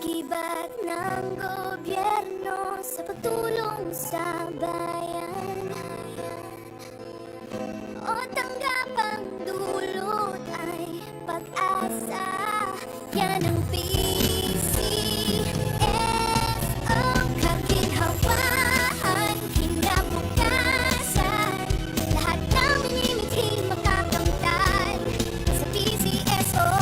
Kaakibat ng gobyerno sa pagtulong sa bayan, o tanggapang dulot ay pag-asa. Yan ang PCSO, kaginhawaan, kinabukasan. Lahat ng minimiting makakamtan sa PCSO.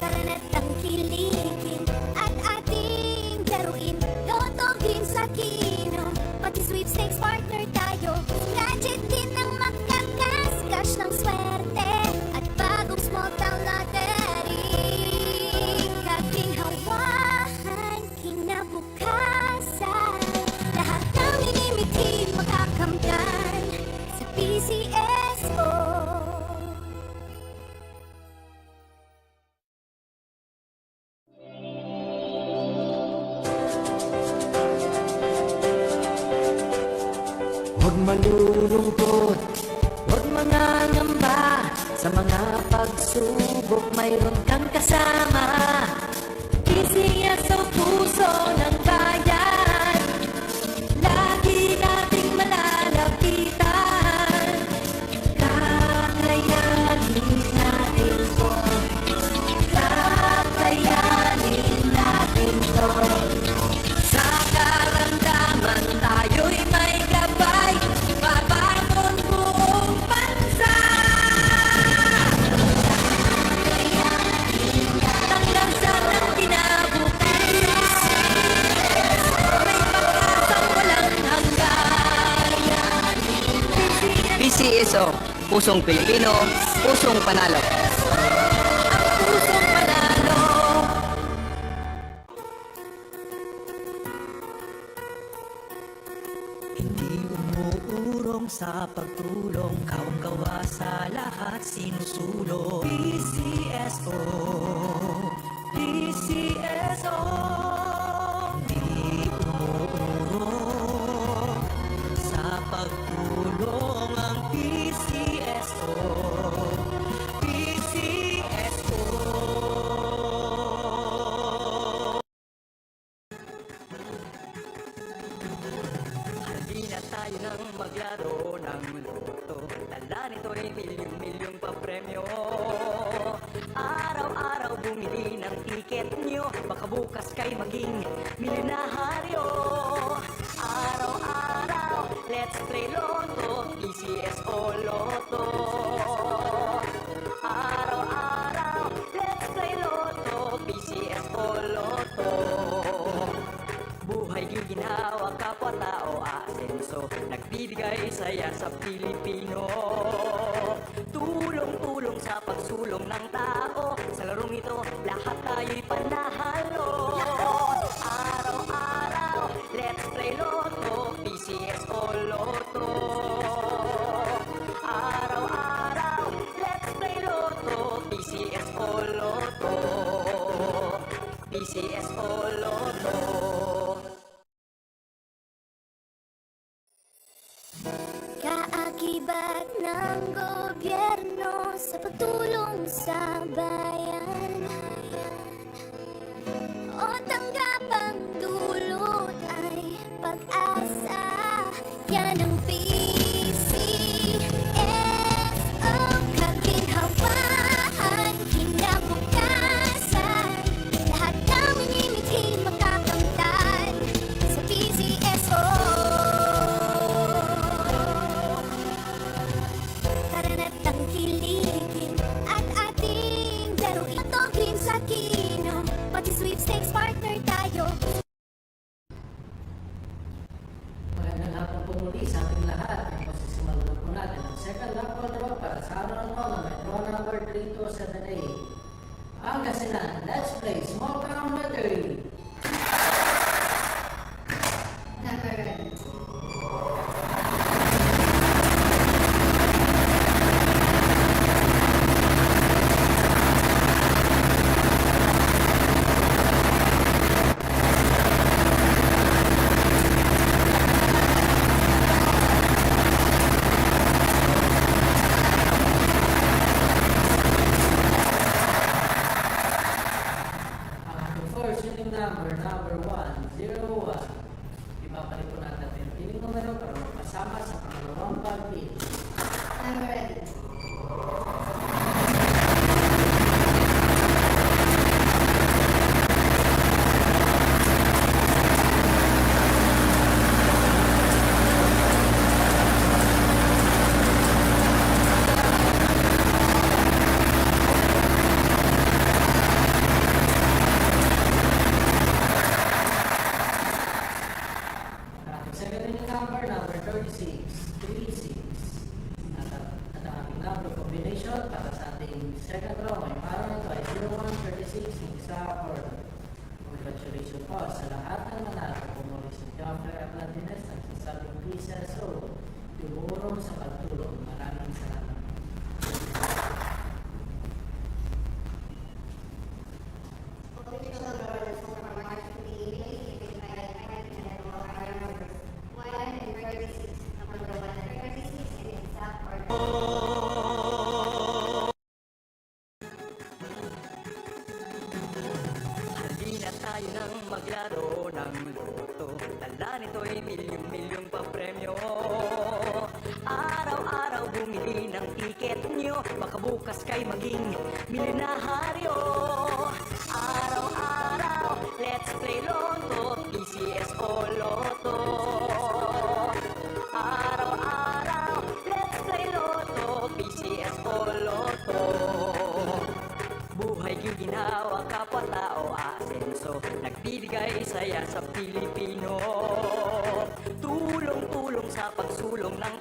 Tara na't tangkilikin at ating laruin. Lotto, games sa kino, pati sweepstakes partner tayo. Gadget din ang makakas, cash ng swerte at bagong small town lottery. Kaginhawahan, kinabukasan. Lahat ng minimitin makakamtan sa PCSO. Huwag malulungkot, huwag mangangamba. Sa mga pagsubok mayroon kang kasama. Isiya sa puso ng bayan, lagi nating malalapitan. Kakayanin natin to, kakayanin natin to. Sa karamdaman tayo'y may gabay, babangon buong bansa. Tanglansan ng kinabukasan, may pag-asang walang hanggan. PCSO, Pusong Pilipino, Pusong Panalo. Ang pusong panalo. Hindi umuurong sa pagtulong, kawang-gawa sa lahat sinusulong. PCSO, PCSO. Hindi umuurong sa pagtulong ang PCSO, PCSO. Halina tayo nang maglaro ng loto. Dala nito'y milyong-milyong papremyo. Araw-araw bumili ng tiket nyo, baka bukas kay maging milyonaryo. Araw-araw, let's play Lotto, PCSO Lotto. Araw-araw, let's play Lotto, PCSO Lotto. Buhay giginawa, kapwa-tao asenso, nagbibigay saya sa Pilipino. Tulong-tulong sa pagsulong ng tao, sa larong ito lahat tayo'y panahalo. Araw-araw, let's play Lotto, PCSO Lotto. Araw-araw, let's play Lotto, PCSO Lotto. PCSO Lotto. Kaakibat ng gobyerno sa pagtulong sa bayan, o tanggapang dulot ay pag-asa. Yan ang PCSO, kaginhawaan, kinabukasan. Lahat ng minimiting makakamtan sa PCSO. Tara na't tangkilikin at ating laruin. Lotto, games sa kino, pati sweepstakes partner tayo. Magandang hapon po muli sa ating lahat. Masisimulan po natin ang second lap call draw para sa araw ng tournament, draw number 3278. Pangasinan, let's play small town lottery. Number ready. Stafford. Congratulations po sa lahat ng manalo. Pumuli si Joffrey Aplantines at si Sabing PCSO. Tumulong sa pagtulong. Maraming salamat. Halina tayo nang maglaro ng loto. Tala nito'y milyong-milyong papremyo. Araw-araw bumili ng tiket nyo, baka bukas kay maging milyonaryo. Araw-araw, let's play Lotto, PCS o Lotto. Araw-araw, let's play Lotto, PCS o Lotto. Buhay ginawa kapwa-tao asenso, nagbibigay saya sa Pilipino. Tulong-tulong sa pagsulong ng